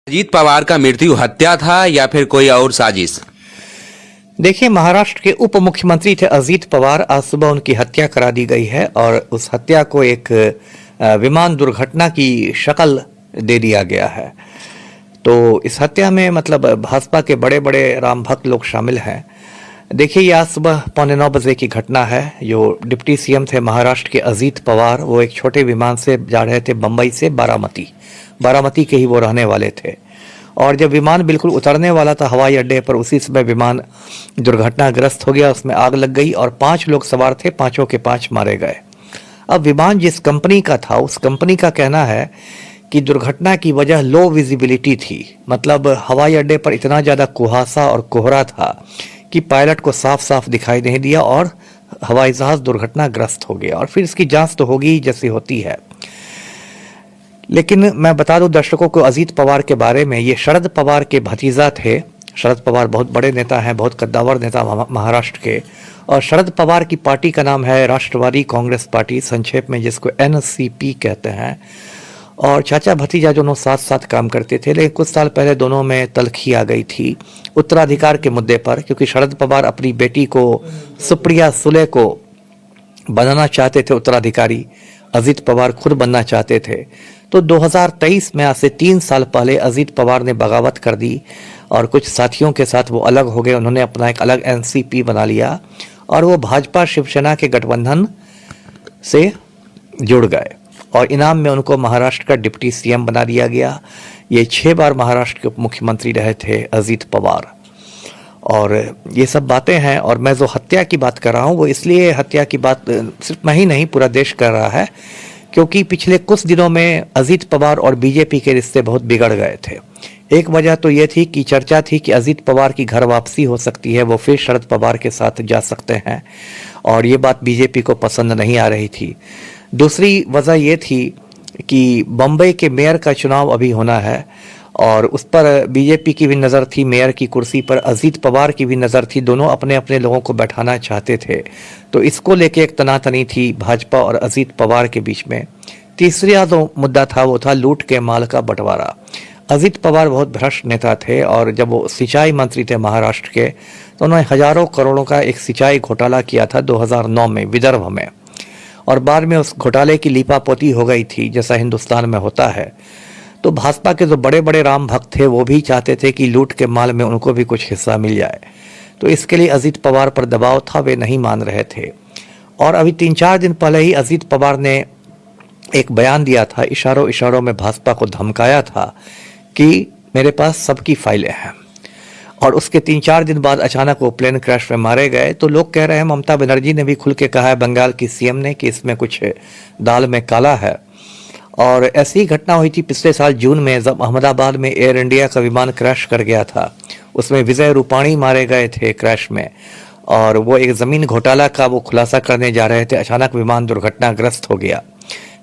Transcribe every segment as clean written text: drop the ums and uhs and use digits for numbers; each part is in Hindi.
अजीत पवार का मृत्यु हत्या था या फिर कोई और साजिश? देखिए, महाराष्ट्र के उप मुख्यमंत्री थे अजीत पवार। आज सुबह उनकी हत्या करा दी गई है और उस हत्या को एक विमान दुर्घटना की शक्ल दे दिया गया है। तो इस हत्या में मतलब भाजपा के बड़े बड़े राम भक्त लोग शामिल हैं। देखिए, ये आज सुबह 8:45 बजे की घटना है। जो डिप्टी सीएम थे महाराष्ट्र के अजीत पवार, वो एक छोटे विमान से जा रहे थे बम्बई से बारामती के ही वो रहने वाले थे। और जब विमान बिल्कुल उतरने वाला था हवाई अड्डे पर, उसी समय विमान दुर्घटनाग्रस्त हो गया, उसमें आग लग गई और 5 लोग सवार थे, 5 के 5 मारे गए। अब विमान जिस कंपनी का था, उस कंपनी का कहना है कि दुर्घटना की वजह लो विजिबिलिटी थी। मतलब हवाई अड्डे पर इतना ज़्यादा कुहासा और कोहरा था कि पायलट को साफ साफ दिखाई नहीं दिया और हवाई जहाज दुर्घटनाग्रस्त हो गया। और फिर इसकी जांच तो होगी जैसी होती है। लेकिन मैं बता दूं दर्शकों को अजीत पवार के बारे में, ये शरद पवार के भतीजा थे। शरद पवार बहुत बड़े नेता हैं, बहुत कद्दावर नेता महाराष्ट्र के। और शरद पवार की पार्टी का नाम है राष्ट्रवादी कांग्रेस पार्टी, संक्षेप में जिसको एनसीपी कहते हैं। और चाचा भतीजा दोनों साथ साथ काम करते थे, लेकिन कुछ साल पहले दोनों में तल्खी आ गई थी उत्तराधिकार के मुद्दे पर, क्योंकि शरद पवार अपनी बेटी को सुप्रिया सुले को बनाना चाहते थे उत्तराधिकारी, अजीत पवार खुद बनना चाहते थे। तो 2023 में, आज से 3 साल पहले, अजीत पवार ने बगावत कर दी और कुछ साथियों के साथ वो अलग हो गए। उन्होंने अपना एक अलग एनसीपी बना लिया और वो भाजपा शिवसेना के गठबंधन से जुड़ गए और इनाम में उनको महाराष्ट्र का डिप्टी सीएम बना दिया गया। ये 6 बार महाराष्ट्र के उप मुख्यमंत्री रहे थे अजीत पवार। और ये सब बातें हैं। और मैं जो हत्या की बात कर रहा हूँ, वो इसलिए हत्या की बात सिर्फ मैं ही नहीं, पूरा देश कर रहा है, क्योंकि पिछले कुछ दिनों में अजीत पवार और बीजेपी के रिश्ते बहुत बिगड़ गए थे। एक वजह तो ये थी कि चर्चा थी कि अजीत पवार की घर वापसी हो सकती है, वो फिर शरद पवार के साथ जा सकते हैं, और ये बात बीजेपी को पसंद नहीं आ रही थी। दूसरी वजह ये थी कि बम्बई के मेयर का चुनाव अभी होना है और उस पर बीजेपी की भी नज़र थी, मेयर की कुर्सी पर अजीत पवार की भी नज़र थी। दोनों अपने अपने लोगों को बैठाना चाहते थे। तो इसको लेके एक तनातनी थी भाजपा और अजीत पवार के बीच में। तीसरा जो मुद्दा था वो था लूट के माल का बंटवारा। अजीत पवार बहुत भ्रष्ट नेता थे और जब वो सिंचाई मंत्री थे महाराष्ट्र के, तो उन्होंने हजारों करोड़ों का एक सिंचाई घोटाला किया था 2009 में विदर्भ में। और बाद में उस घोटाले की लीपापोती हो गई थी, जैसा हिंदुस्तान में होता है। तो भाजपा के जो बड़े बड़े राम भक्त थे, वो भी चाहते थे कि लूट के माल में उनको भी कुछ हिस्सा मिल जाए। तो इसके लिए अजीत पवार पर दबाव था, वे नहीं मान रहे थे। और अभी 3-4 दिन पहले ही अजीत पवार ने एक बयान दिया था, इशारों इशारों में भाजपा को धमकाया था कि मेरे पास सबकी फाइलें हैं। और उसके 3-4 दिन बाद अचानक वो प्लेन क्रैश में मारे गए। तो लोग कह रहे हैं, ममता बनर्जी ने भी खुल के कहा है, बंगाल की सीएम ने, कि इसमें कुछ दाल में काला है। और ऐसी घटना हुई थी पिछले साल जून में, जब अहमदाबाद में एयर इंडिया का विमान क्रैश कर गया था। उसमें विजय रूपाणी मारे गए थे क्रैश में, और वो एक ज़मीन घोटाला का वो खुलासा करने जा रहे थे, अचानक विमान दुर्घटनाग्रस्त हो गया।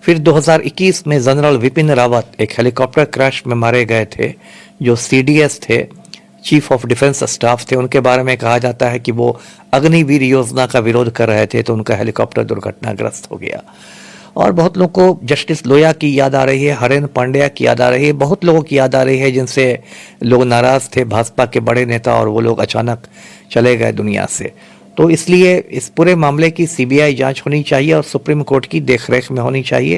फिर 2021 में जनरल विपिन रावत एक हेलीकॉप्टर क्रैश में मारे गए थे, जो सीडीएस थे, चीफ ऑफ डिफेंस स्टाफ थे। उनके बारे में कहा जाता है कि वो अग्निवीर योजना का विरोध कर रहे थे, तो उनका हेलीकॉप्टर दुर्घटनाग्रस्त हो गया। और बहुत लोगों को जस्टिस लोया की याद आ रही है, हरेन पांड्या की याद आ रही है, बहुत लोगों की याद आ रही है जिनसे लोग नाराज थे, भाजपा के बड़े नेता, और वो लोग अचानक चले गए दुनिया से। तो इसलिए इस पूरे मामले की सीबीआई जांच होनी चाहिए और सुप्रीम कोर्ट की देखरेख में होनी चाहिए।